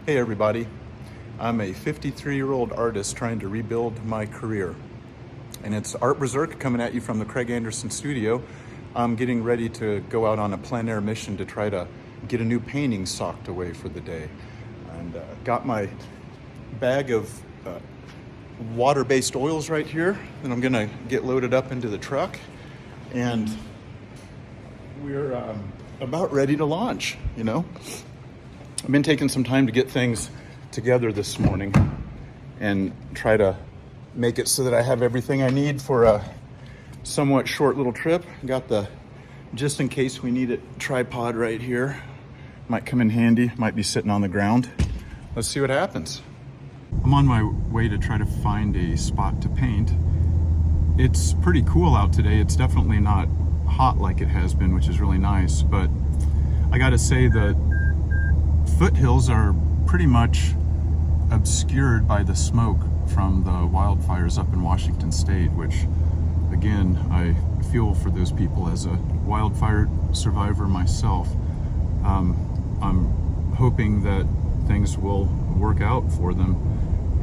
Hey everybody, I'm a 53-year-old artist trying to rebuild my career. And it's Artberserk coming at you from the Craig Anderson studio. I'm getting ready to go out on a plein air mission to try to get a new painting socked away for the day. And got my bag of water-based oils right here that I'm gonna get loaded up into the truck. And we're about ready to launch, you know? I've been taking some time to get things together this morning and try to make it so that I have everything I need for a somewhat short little trip. Got the just in case we need it tripod right here. Might come in handy, might be sitting on the ground. Let's see what happens. I'm on my way to try to find a spot to paint. It's pretty cool out today. It's definitely not hot like it has been, which is really nice, but I gotta say the foothills are pretty much obscured by the smoke from the wildfires up in Washington State, which again, I feel for those people as a wildfire survivor myself. I'm hoping that things will work out for them.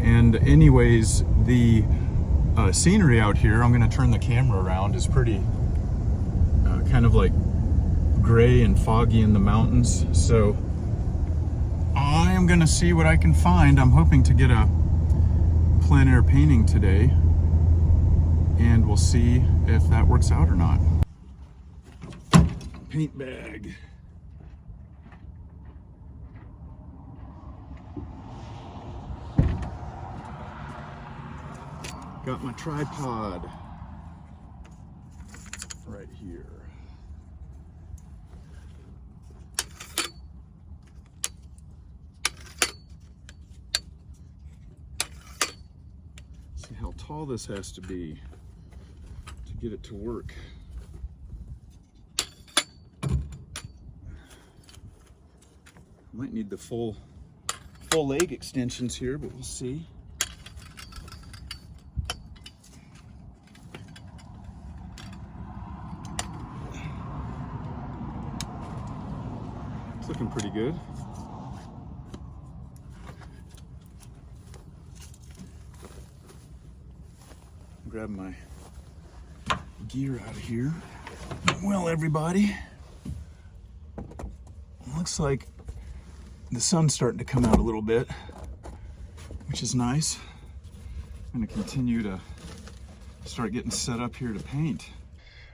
And anyways, the scenery out here, I'm going to turn the camera around, is pretty kind of like gray and foggy in the mountains. So I am going to see what I can find. I'm hoping to get a plein air painting today, and we'll see if that works out or not. Paint bag. Got my tripod right here. See how tall this has to be to get it to work. Might need the full leg extensions here, but we'll see. It's looking pretty good. Grab my gear out of here. Well, everybody, looks like the sun's starting to come out a little bit, which is nice. I'm going to continue to start getting set up here to paint.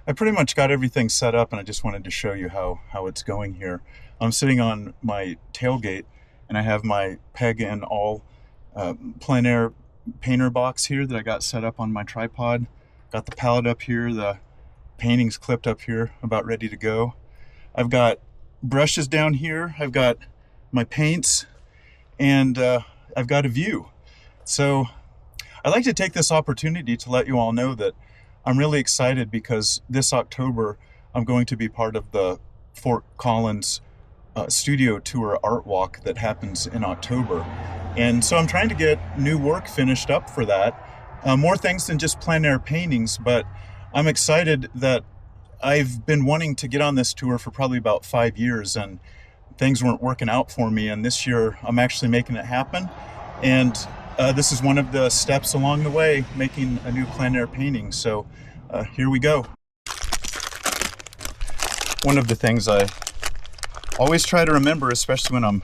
I pretty much got everything set up, and I just wanted to show you how it's going here. I'm sitting on my tailgate, and I have my peg and all plein air painter box here that I got set up on my tripod. Got the palette up here, the paintings clipped up here, about ready to go. I've got brushes down here, I've got my paints, and I've got a view. So I'd like to take this opportunity to let you all know that I'm really excited because this October I'm going to be part of the Fort Collins studio tour art walk that happens in October. And so I'm trying to get new work finished up for that. More things than just plein air paintings, but I'm excited that I've been wanting to get on this tour for probably about 5 years, and things weren't working out for me. And this year I'm actually making it happen. And this is one of the steps along the way, making a new plein air painting. So here we go. One of the things I always try to remember, especially when I'm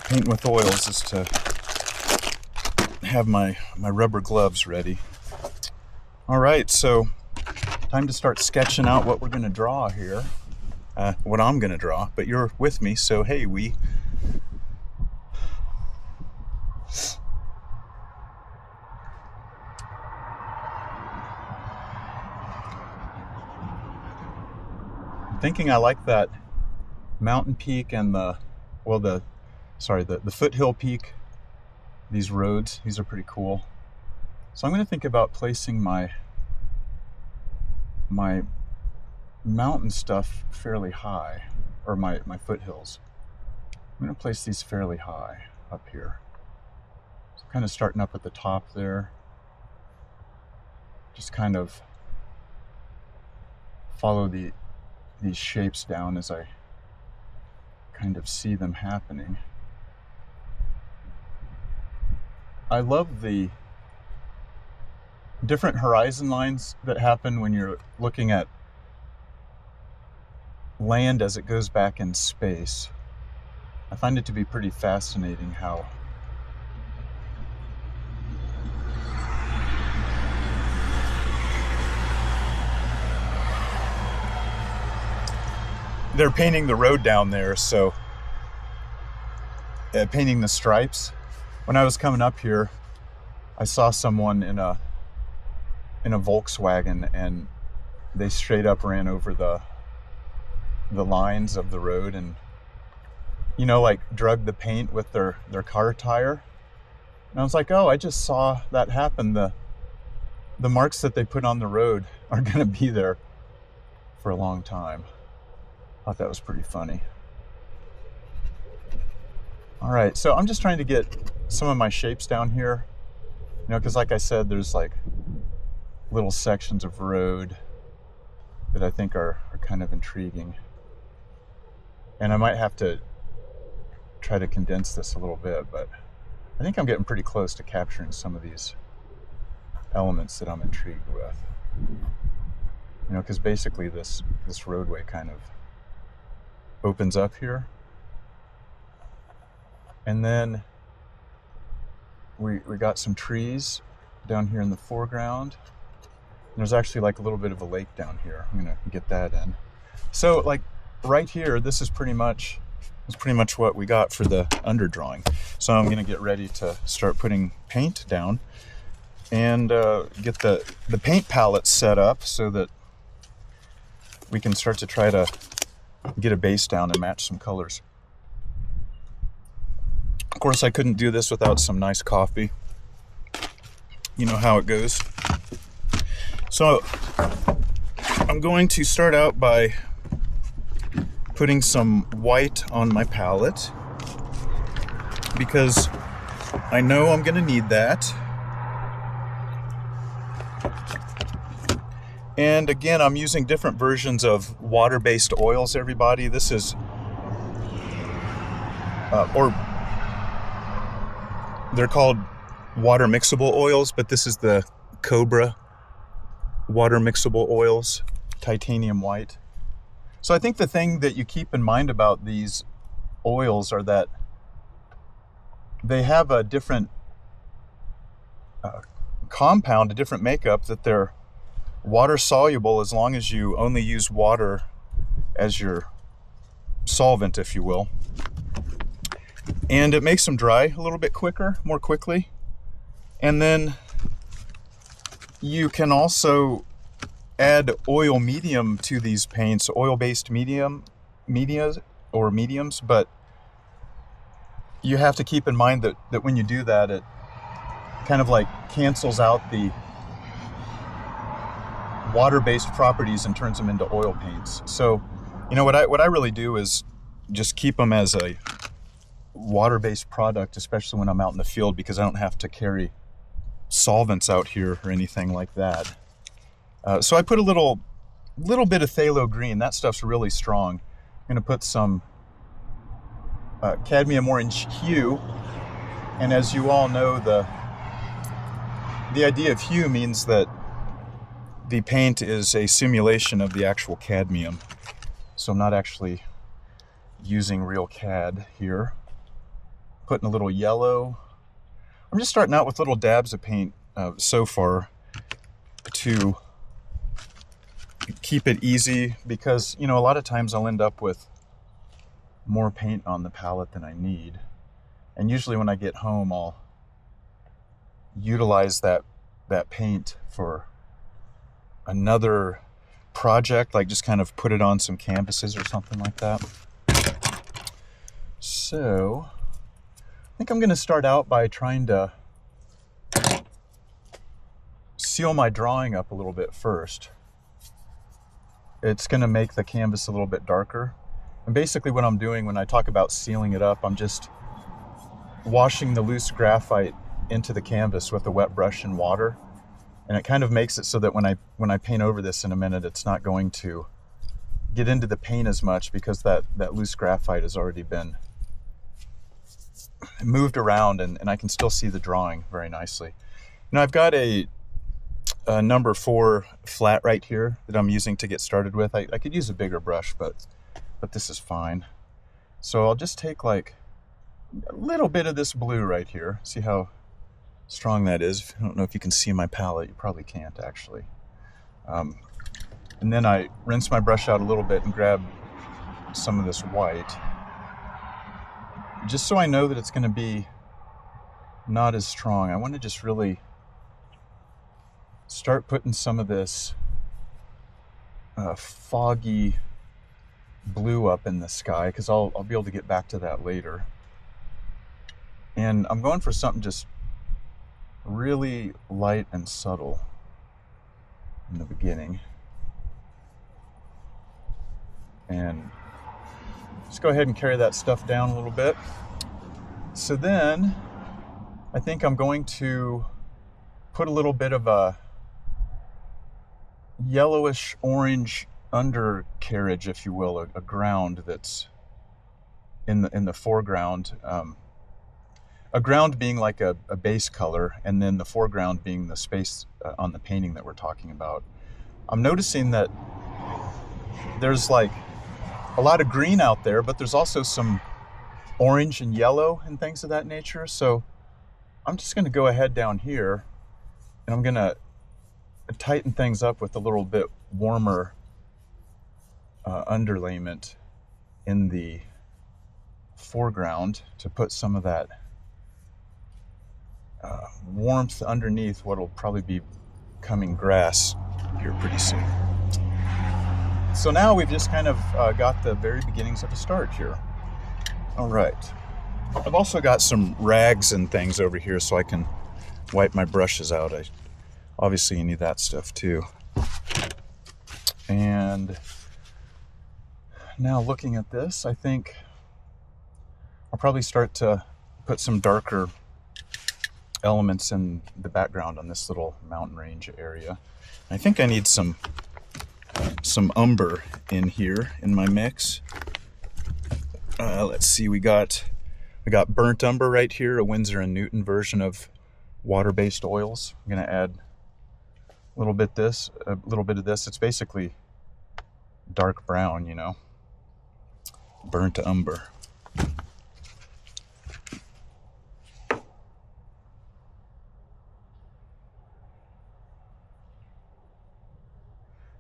painting with oils, is to have my rubber gloves ready. All right, so time to start sketching out what we're going to draw here. What I'm going to draw, but you're with me, so hey, I'm thinking I like that mountain peak and the foothill peak. These roads, these are pretty cool. So I'm going to think about placing my mountain stuff fairly high, or my foothills. I'm going to place these fairly high up here. So kind of starting up at the top there. Just kind of follow these shapes down as I kind of see them happening. I love the different horizon lines that happen when you're looking at land as it goes back in space. I find it to be pretty fascinating how they're painting the road down there, so painting the stripes. When I was coming up here, I saw someone in a Volkswagen, and they straight up ran over the lines of the road and, you know, like drug the paint with their car tire. And I was like, oh, I just saw that happen. The marks that they put on the road are going to be there for a long time. I thought that was pretty funny. All right, so I'm just trying to get some of my shapes down here, you know, because like I said, there's like little sections of road that I think are kind of intriguing. And I might have to try to condense this a little bit, but I think I'm getting pretty close to capturing some of these elements that I'm intrigued with. You know, because basically this roadway kind of opens up here. And then we got some trees down here in the foreground. And there's actually like a little bit of a lake down here. I'm gonna get that in. So like right here, this is pretty much what we got for the underdrawing. So I'm gonna get ready to start putting paint down and get the paint palette set up so that we can start to try to get a base down and match some colors. Of course, I couldn't do this without some nice coffee. You know how it goes. So I'm going to start out by putting some white on my palette because I know I'm going to need that. And again, I'm using different versions of water-based oils, everybody. This is, or they're called water mixable oils, but this is the Cobra water mixable oils, titanium white. So I think the thing that you keep in mind about these oils are that they have a different compound, a different makeup, that they're water soluble as long as you only use water as your solvent, if you will. And it makes them dry a little bit quicker, more quickly. And then you can also add oil medium to these paints, oil-based mediums, but you have to keep in mind that when you do that, it kind of like cancels out the water-based properties and turns them into oil paints. So, you know, what I really do is just keep them as a water-based product, especially when I'm out in the field, because I don't have to carry solvents out here or anything like that. So I put a little bit of phthalo green. That stuff's really strong. I'm going to put some cadmium orange hue, and as you all know, the idea of hue means that the paint is a simulation of the actual cadmium. So I'm not actually using real cad here. Putting a little yellow. I'm just starting out with little dabs of paint so far to keep it easy, because, you know, a lot of times I'll end up with more paint on the palette than I need. And usually when I get home, I'll utilize that paint for another project, like just kind of put it on some canvases or something like that. So I think I'm going to start out by trying to seal my drawing up a little bit first. It's going to make the canvas a little bit darker. And basically what I'm doing when I talk about sealing it up, I'm just washing the loose graphite into the canvas with a wet brush and water. And it kind of makes it so that when I paint over this in a minute, it's not going to get into the paint as much, because that loose graphite has already been moved around, and I can still see the drawing very nicely. Now I've got a number 4 flat right here that I'm using to get started with. I could use a bigger brush, but this is fine. So I'll just take like a little bit of this blue right here. See how strong that is. I don't know if you can see my palette. You probably can't actually. And then I rinse my brush out a little bit and grab some of this white, just so I know that it's going to be not as strong. I want to just really start putting some of this foggy blue up in the sky, because I'll be able to get back to that later. And I'm going for something just really light and subtle in the beginning. And just go ahead and carry that stuff down a little bit. So then I think I'm going to put a little bit of a yellowish orange undercarriage, if you will, a ground that's in the foreground. A ground being like a base color, and then the foreground being the space on the painting that we're talking about. I'm noticing that there's like a lot of green out there, but there's also some orange and yellow and things of that nature. So I'm just going to go ahead down here, and I'm going to tighten things up with a little bit warmer underlayment in the foreground to put some of that warmth underneath what will probably be coming grass here pretty soon. So now we've just kind of got the very beginnings of a start here. All right. I've also got some rags and things over here so I can wipe my brushes out. Obviously you need that stuff too. And now looking at this, I think I'll probably start to put some darker elements in the background on this little mountain range area. I think I need some umber in here in my mix. Let's see, we got burnt umber right here, a Winsor & Newton version of water-based oils. I'm gonna add a little bit of this. It's basically dark brown, you know, burnt umber.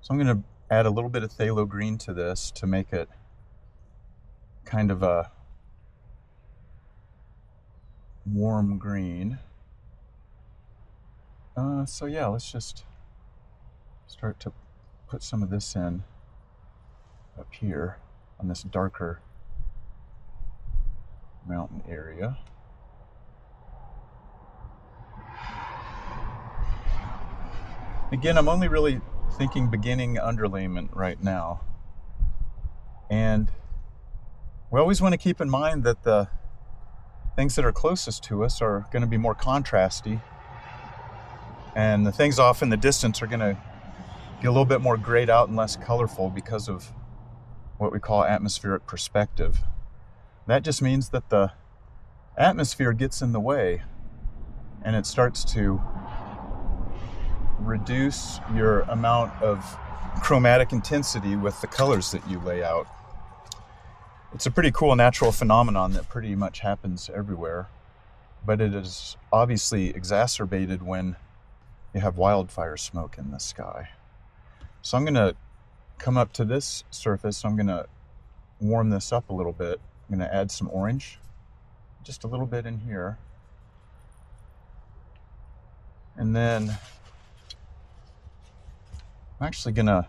So I'm going to add a little bit of phthalo green to this to make it kind of a warm green. So yeah, let's just start to put some of this in up here on this darker mountain area. Again, I'm only really thinking beginning underlayment right now. And we always want to keep in mind that the things that are closest to us are going to be more contrasty, and the things off in the distance are going to get a little bit more grayed out and less colorful because of what we call atmospheric perspective. That just means that the atmosphere gets in the way and it starts to reduce your amount of chromatic intensity with the colors that you lay out. It's a pretty cool natural phenomenon that pretty much happens everywhere, but it is obviously exacerbated when you have wildfire smoke in the sky. So I'm going to come up to this surface. I'm going to warm this up a little bit. I'm going to add some orange, just a little bit in here. And then I'm actually I'm gonna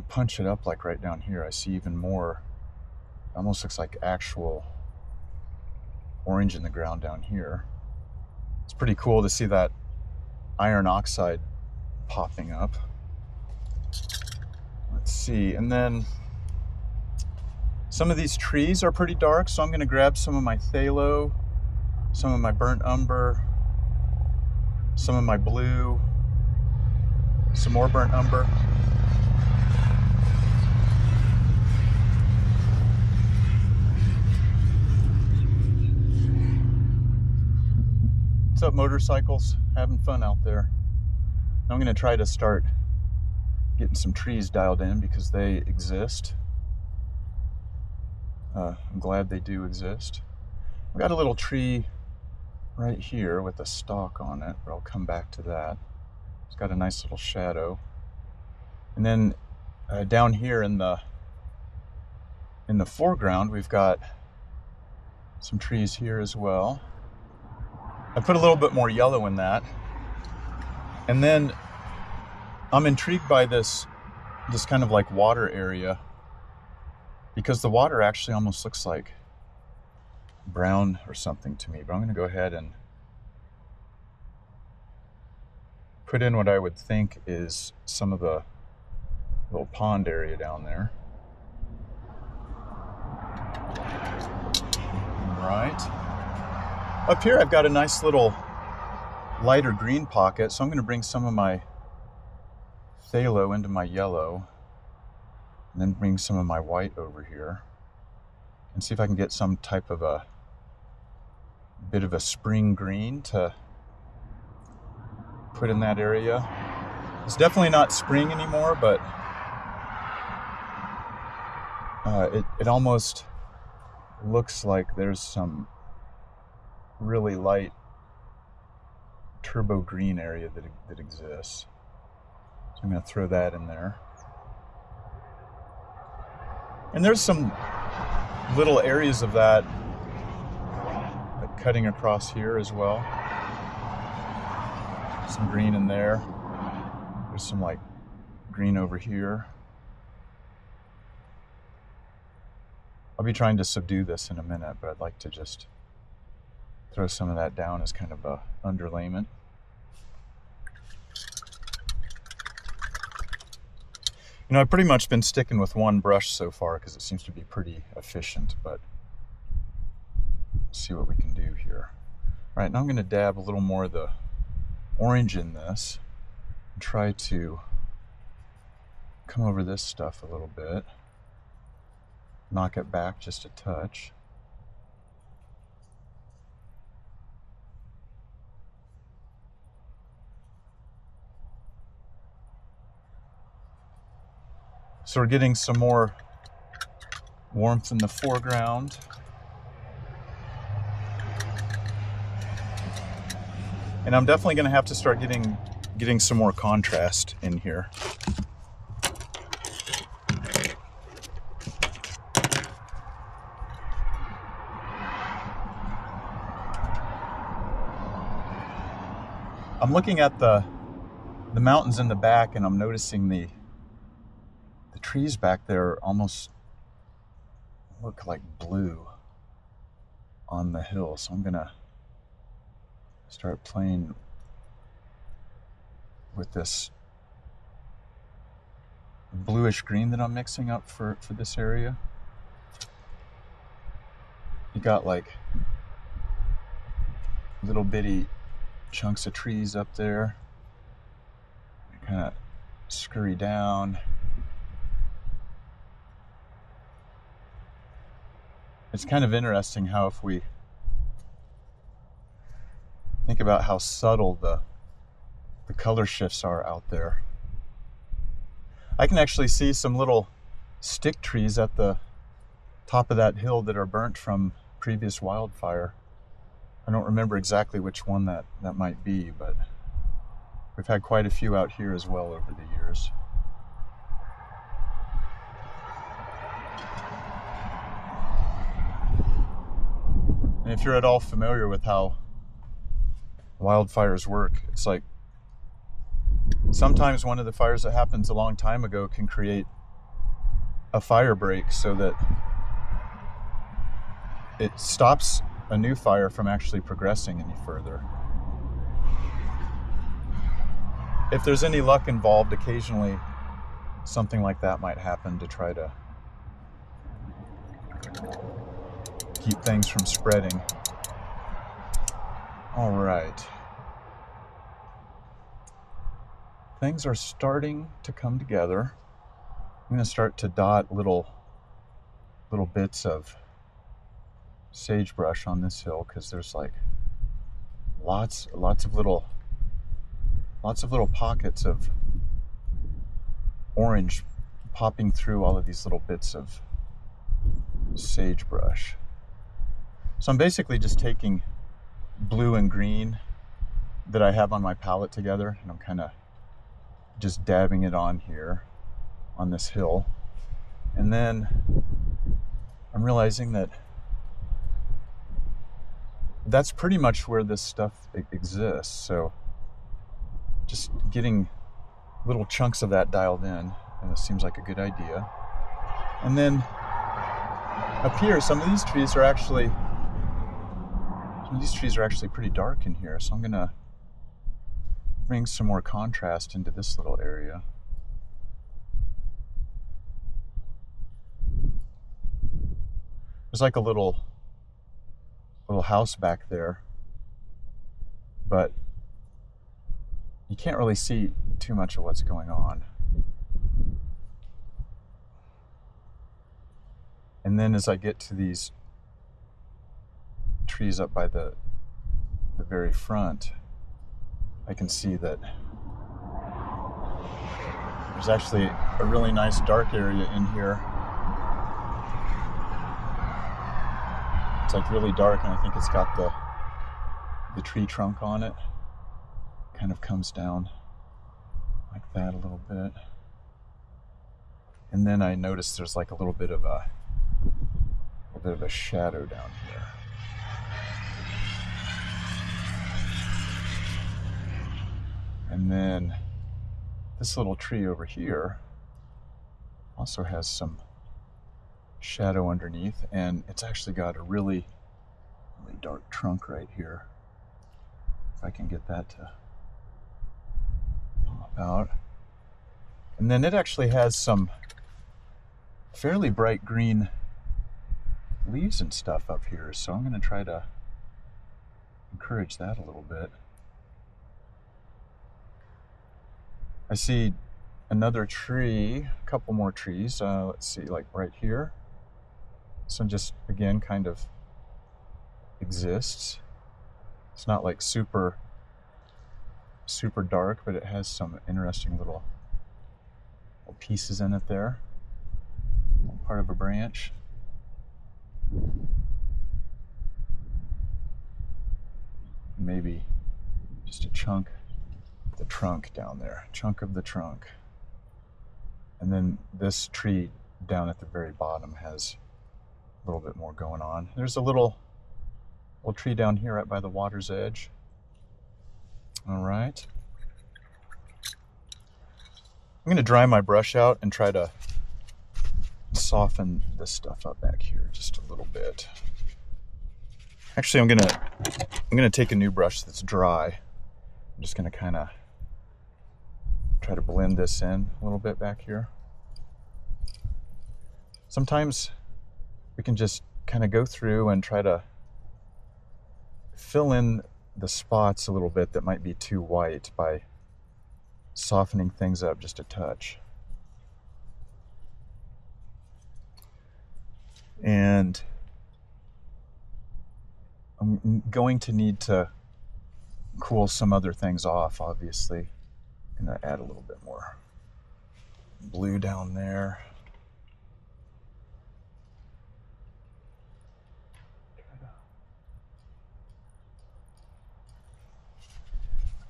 punch it up like right down here. I see even more, almost looks like actual orange in the ground down here. It's pretty cool to see that iron oxide popping up. Let's see, and then some of these trees are pretty dark, so I'm gonna grab some of my phthalo, some of my burnt umber, some of my blue, some more burnt umber. What's up, motorcycles? Having fun out there. I'm going to try to start getting some trees dialed in because they exist. I'm glad they do exist. I've got a little tree right here with a stalk on it, but I'll come back to that. It's got a nice little shadow. And then down here in the foreground, we've got some trees here as well. I put a little bit more yellow in that. And then I'm intrigued by this kind of like water area, because the water actually almost looks like brown or something to me. But I'm going to go ahead and put in what I would think is some of the little pond area down there. All right. Up here I've got a nice little lighter green pocket, so I'm going to bring some of my phthalo into my yellow, and then bring some of my white over here, and see if I can get some type of a bit of a spring green to put in that area. It's definitely not spring anymore, but it almost looks like there's some really light turbo green area that exists. So I'm going to throw that in there. And there's some little areas of that cutting across here as well. Some green in there. There's some like green over here. I'll be trying to subdue this in a minute, but I'd like to just throw some of that down as kind of a underlayment. You know, I've pretty much been sticking with one brush so far because it seems to be pretty efficient, but let's see what we can do here. All right, now I'm going to dab a little more of the orange in this and try to come over this stuff a little bit, knock it back just a touch. So we're getting some more warmth in the foreground. And I'm definitely going to have to start getting some more contrast in here. I'm looking at the mountains in the back, and I'm noticing the trees back there almost look like blue on the hill. So I'm gonna start playing with this bluish green that I'm mixing up for this area. You got like little bitty chunks of trees up there. You kind of scurry down. It's kind of interesting how, if we think about how subtle the color shifts are out there. I can actually see some little stick trees at the top of that hill that are burnt from previous wildfire. I don't remember exactly which one that might be, but we've had quite a few out here as well over the years. And if you're at all familiar with how wildfires work, it's like sometimes one of the fires that happens a long time ago can create a fire break so that it stops a new fire from actually progressing any further. If there's any luck involved, occasionally something like that might happen to try to keep things from spreading. All right. Things are starting to come together. I'm going to start to dot little bits of sagebrush on this hill because there's like lots of little pockets of orange popping through all of these little bits of sagebrush. So I'm basically just taking blue and green that I have on my palette together, and I'm kind of just dabbing it on here on this hill. And then I'm realizing that that's pretty much where this stuff exists. So just getting little chunks of that dialed in, and it seems like a good idea. And then up here, some of these trees are actually pretty dark in here. So I'm gonna bring some more contrast into this little area. There's like a little house back there, but you can't really see too much of what's going on. And then as I get to these trees up by the very front, I can see that there's actually a really nice dark area in here. It's like really dark, and I think it's got the tree trunk on it. Kind of comes down like that a little bit. And then I noticed there's like a little bit of a shadow down here. And then this little tree over here also has some shadow underneath, and it's actually got a really dark trunk right here. If I can get that to pop out. And then it actually has some fairly bright green leaves and stuff up here, so I'm going to try to encourage that a little bit. I see another tree, a couple more trees. Let's see, like right here. This one just, again, kind of exists. It's not like super dark, but it has some interesting little pieces in it there. Part of a branch. Maybe just a chunk of the trunk down there. Chunk of the trunk. And then this tree down at the very bottom has a little bit more going on. There's a little tree down here right by the water's edge. All right. I'm going to dry my brush out and try to soften this stuff up back here just a little bit. Actually, I'm gonna take a new brush that's dry. I'm just gonna kind of try to blend this in a little bit back here. Sometimes we can just kind of go through and try to fill in the spots a little bit that might be too white by softening things up just a touch. And I'm going to need to cool some other things off, obviously. I'm going to add a little bit more blue down there.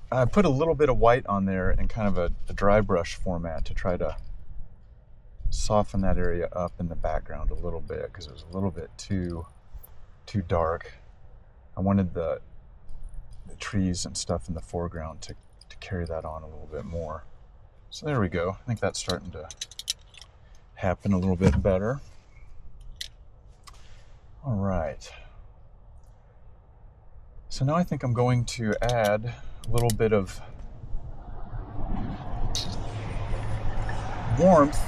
I put a little bit of white on there in kind of a dry brush format to try to soften that area up in the background a little bit, because it was a little bit too dark. I wanted the trees and stuff in the foreground to carry that on a little bit more. So there we go. I think that's starting to happen a little bit better. All right. So now I think I'm going to add a little bit of warmth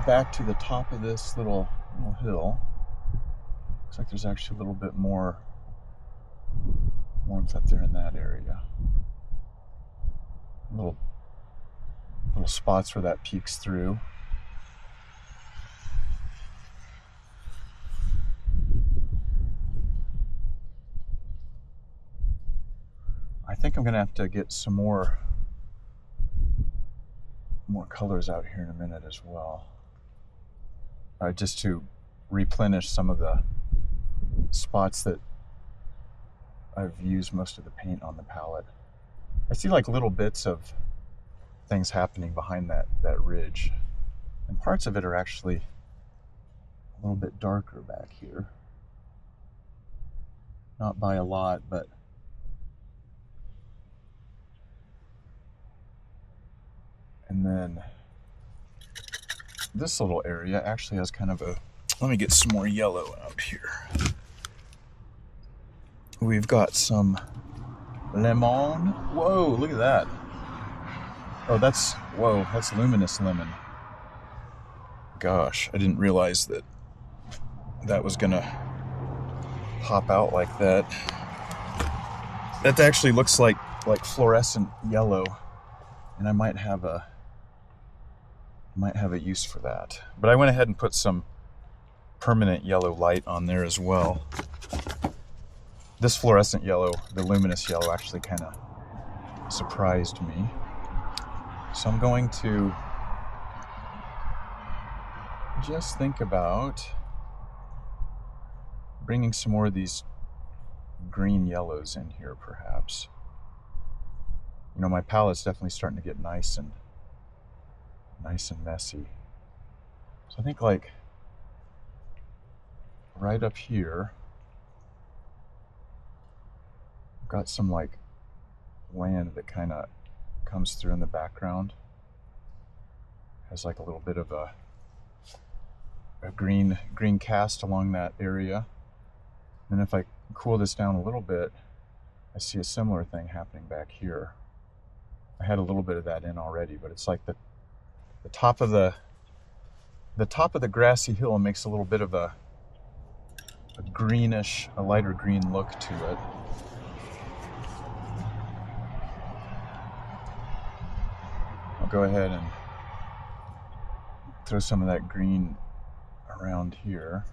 back to the top of this little hill. Looks like there's actually a little bit more warmth up there in that area. Little spots where that peeks through. think I'm gonna have to get some more colors out here in a minute as well. Just to replenish some of the spots that I've used most of the paint on the palette. I see like little bits of things happening behind that ridge. And parts of it are actually a little bit darker back here. Not by a lot, but and then this little area actually has kind of a, let me get some more yellow out here. We've got some lemon. Whoa, look at that. Oh, that's luminous lemon. Gosh, I didn't realize that was gonna pop out like that. That actually looks like fluorescent yellow, and I might have a use for that. But I went ahead and put some permanent yellow light on there as well. This fluorescent yellow, the luminous yellow, actually kind of surprised me. So I'm going to just think about bringing some more of these green yellows in here, perhaps. You know, my palette's definitely starting to get nice and messy. So I think like right up here, I've got some like land that kind of comes through in the background. Has like a little bit of a green cast along that area. And if I cool this down a little bit, I see a similar thing happening back here. I had a little bit of that in already, but it's like the top of the grassy hill makes a little bit of a greenish, a lighter green look to it. I'll go ahead and throw some of that green around here.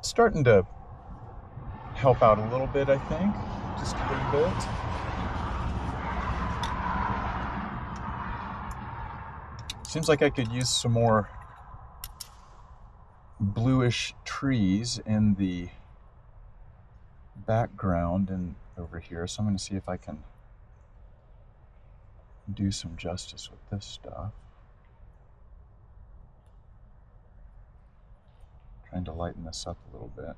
It's starting to help out a little bit, I think. Just a little bit. Seems like I could use some more bluish trees in the background and over here. So I'm going to see if I can do some justice with this stuff. Trying to lighten this up a little bit.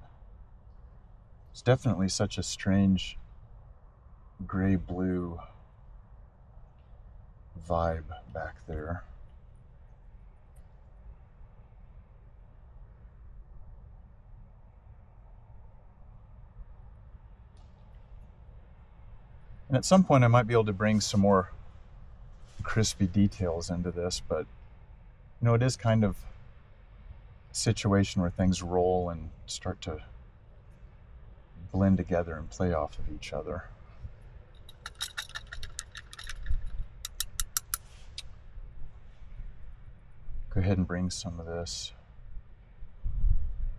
It's definitely such a strange gray-blue vibe back there. And at some point I might be able to bring some more crispy details into this, but you know, it is kind of a situation where things roll and start to blend together and play off of each other. Go ahead and bring some of this,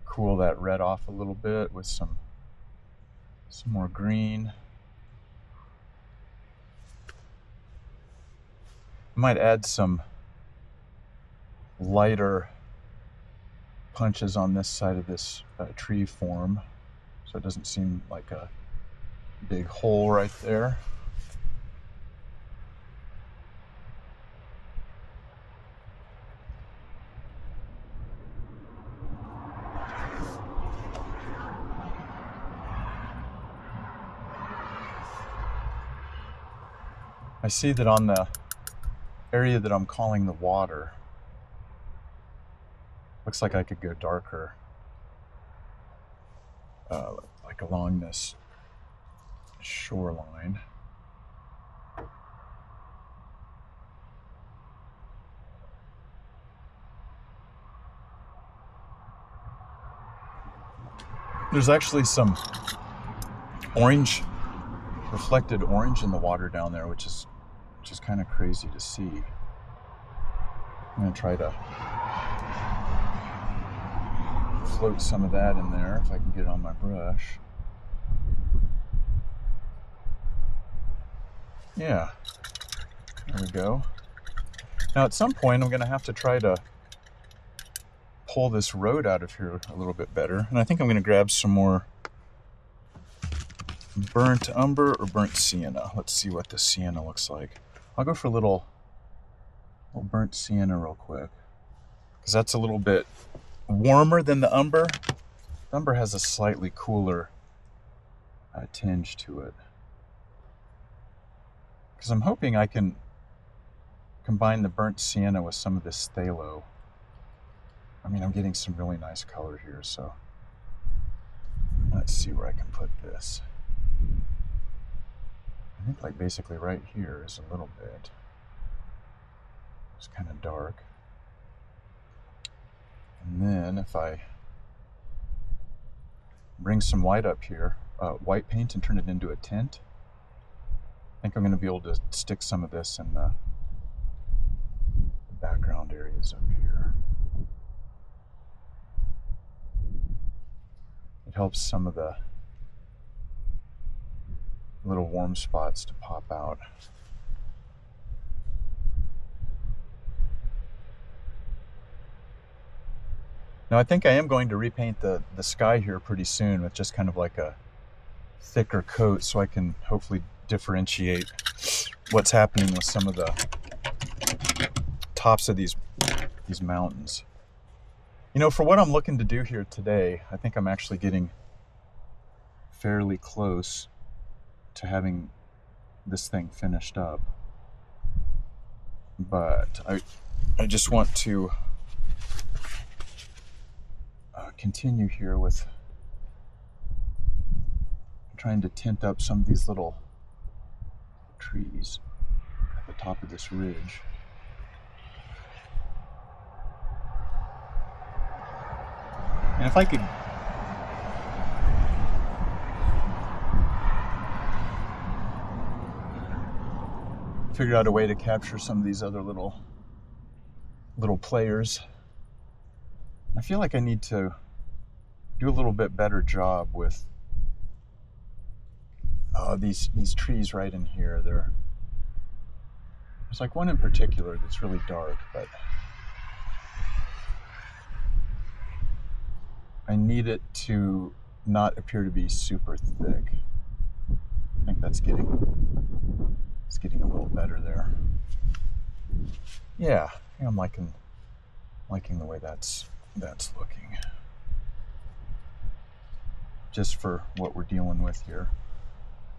cool that red off a little bit with some more green. I might add some lighter punches on this side of this tree form, so it doesn't seem like a big hole right there. I see that on the area that I'm calling the water, looks like I could go darker, like along this shoreline. There's actually some orange, reflected orange in the water down there, which is kind of crazy to see. I'm going to try to float some of that in there if I can get it on my brush. Yeah, there we go. Now at some point I'm going to have to try to pull this road out of here a little bit better. And I think I'm going to grab some more burnt umber or burnt sienna. Let's see what the sienna looks like. I'll go for a little burnt sienna real quick, because that's a little bit warmer than the umber. The umber has a slightly cooler tinge to it. Because I'm hoping I can combine the burnt sienna with some of this phthalo. I mean, I'm getting some really nice color here, so let's see where I can put this. I think like basically right here is a little bit. It's kind of dark. And then if I bring some white up here, white paint, and turn it into a tint, I think I'm going to be able to stick some of this in the background areas up here. It helps some of the little warm spots to pop out. Now I think I am going to repaint the sky here pretty soon with just kind of like a thicker coat, so I can hopefully differentiate what's happening with some of the tops of these mountains. You know, for what I'm looking to do here today, I think I'm actually getting fairly close to having this thing finished up. But I just want to continue here with trying to tint up some of these little trees at the top of this ridge. And if I could figure out a way to capture some of these other little players. I feel like I need to do a little bit better job with these trees right in here. There's like one in particular that's really dark, but I need it to not appear to be super thick. I think it's getting a little better there. Yeah, I'm liking the way that's looking. Just for what we're dealing with here,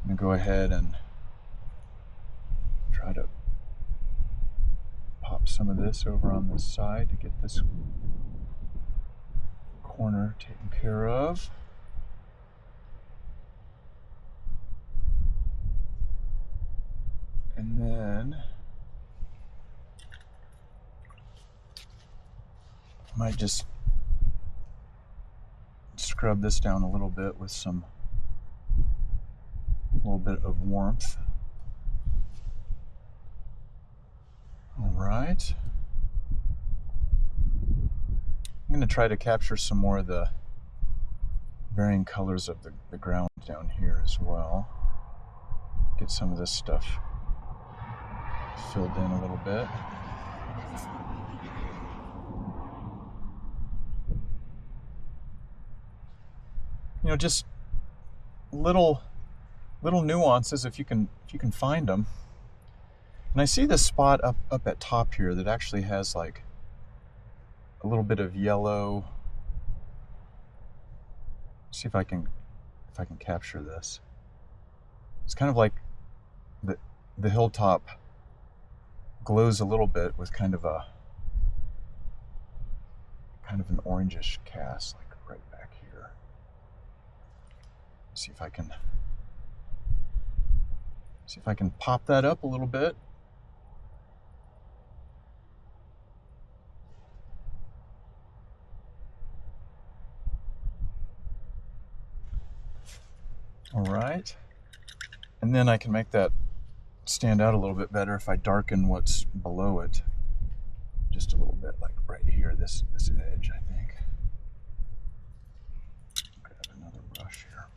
I'm gonna go ahead and try to pop some of this over on this side to get this corner taken care of. And then I might just scrub this down a little bit with a little bit of warmth. All right. I'm going to try to capture some more of the varying colors of the ground down here as well. Get some of this stuff filled in a little bit. You know, just little nuances if you can find them. And I see this spot up at top here that actually has like a little bit of yellow. See if I can capture this. It's kind of like the hilltop glows a little bit with kind of an orangish cast, like right back here. See if I can pop that up a little bit. All right. And then I can make that stand out a little bit better if I darken what's below it just a little bit, like right here, this edge, I think. brush here.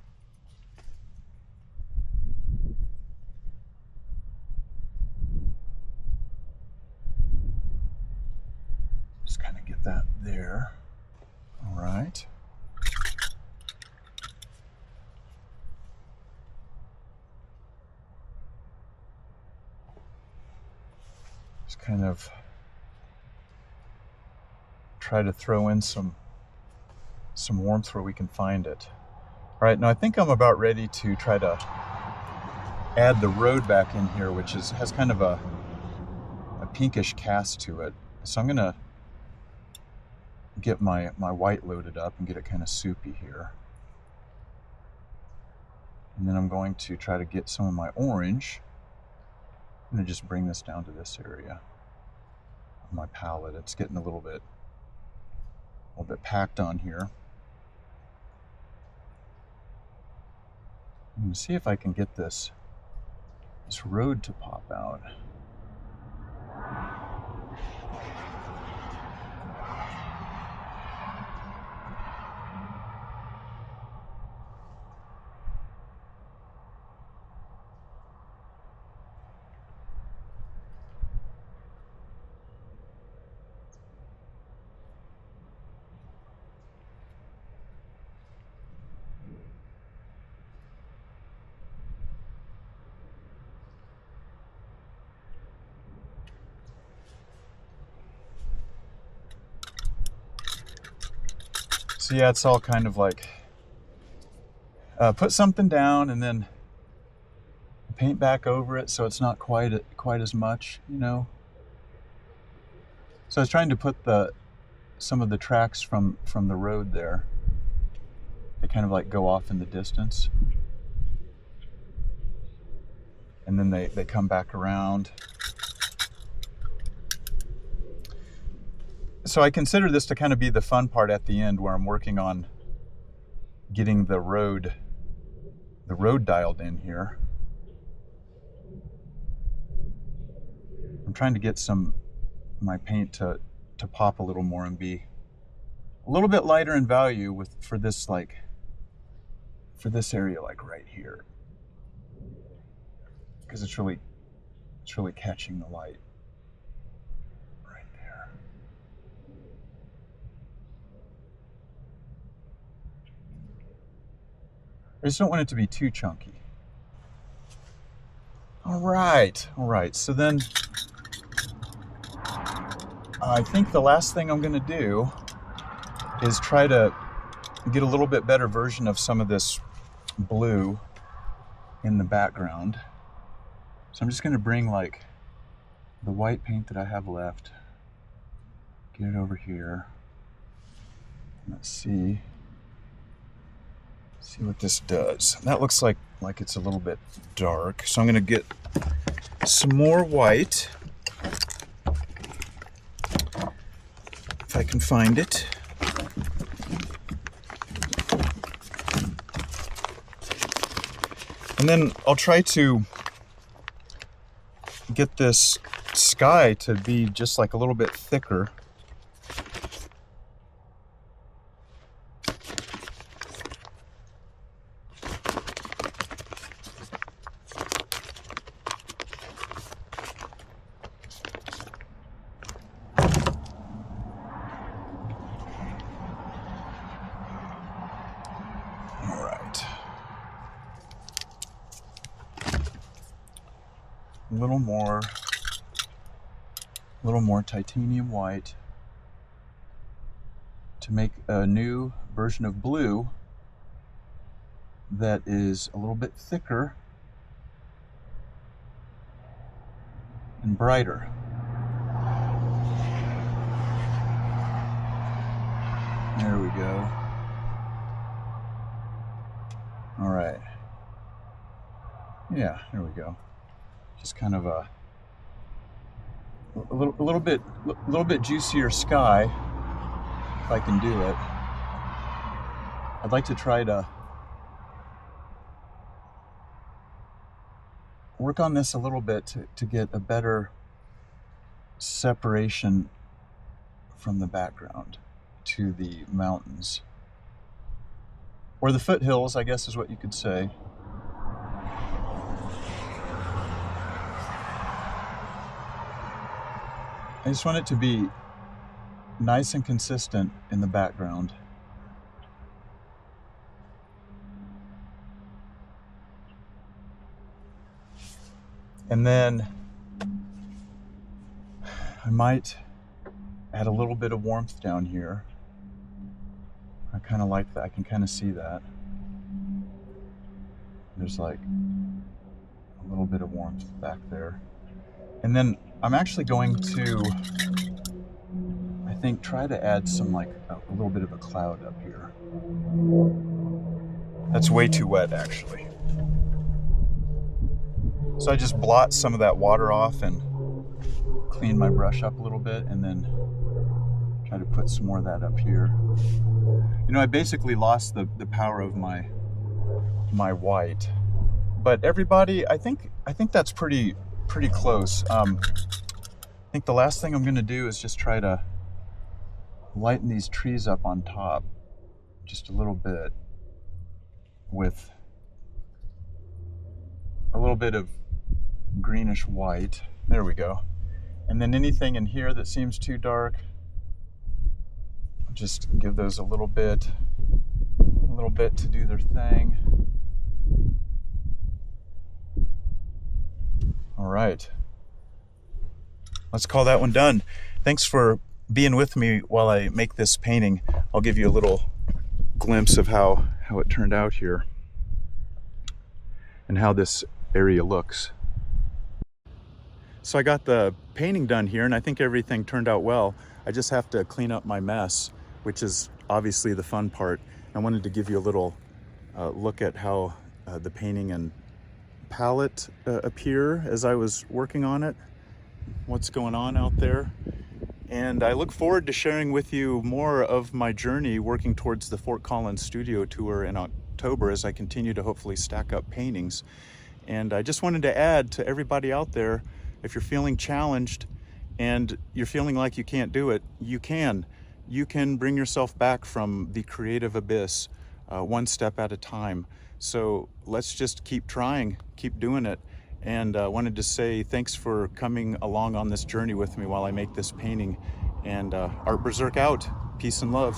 Just kind of get that there. All right. Just kind of try to throw in some warmth where we can find it. All right, now I think I'm about ready to try to add the road back in here, which has kind of a pinkish cast to it. So I'm gonna get my white loaded up and get it kind of soupy here. And then I'm going to try to get some of my orange. I'm gonna just bring this down to this area of my palette. It's getting a little bit packed on here. I'm gonna see if I can get this road to pop out. So yeah, it's all kind of like put something down and then paint back over it, so it's not quite as much, you know. So I was trying to put some of the tracks from the road there. They kind of like go off in the distance, and then they come back around. So I consider this to kind of be the fun part at the end, where I'm working on getting the road dialed in here. I'm trying to get my paint to pop a little more and be a little bit lighter in value for this area, like right here, because it's really catching the light right there. I just don't want it to be too chunky. All right. So then I think the last thing I'm going to do is try to get a little bit better version of some of this blue in the background. So I'm just going to bring like the white paint that I have left, get it over here. Let's see what this does. That looks like it's a little bit dark. So I'm going to get some more white, if I can find it. And then I'll try to get this sky to be just like a little bit thicker. A little more titanium white to make a new version of blue that is a little bit thicker and brighter. There we go. All right. Yeah, there we go. Just kind of a little bit juicier sky, if I can do it. I'd like to try to work on this a little bit to get a better separation from the background to the mountains. or the foothills, I guess is what you could say. I just want it to be nice and consistent in the background. And then I might add a little bit of warmth down here. I kind of like that. I can kind of see that. There's like a little bit of warmth back there. And then I'm actually going to, I think, try to add some like a little bit of a cloud up here. That's way too wet, actually. So I just blot some of that water off and clean my brush up a little bit, and then try to put some more of that up here. You know, I basically lost the power of my white, but everybody, I think that's pretty close. I think the last thing I'm going to do is just try to lighten these trees up on top just a little bit with a little bit of greenish white. There we go. And then anything in here that seems too dark, just give those a little bit to do their thing. All right, let's call that one done. Thanks for being with me while I make this painting. I'll give you a little glimpse of how it turned out here and how this area looks. So I got the painting done here, and I think everything turned out well. I just have to clean up my mess, which is obviously the fun part. I wanted to give you a little look at how the painting and palette appear as I was working on it, what's going on out there. And I look forward to sharing with you more of my journey working towards the Fort Collins studio tour in October as I continue to hopefully stack up paintings. And I just wanted to add to everybody out there, if you're feeling challenged and you're feeling like you can't do it, you can. You can bring yourself back from the creative abyss one step at a time. So let's just keep trying, keep doing it. And I wanted to say thanks for coming along on this journey with me while I make this painting. And Artberserk out. Peace and love.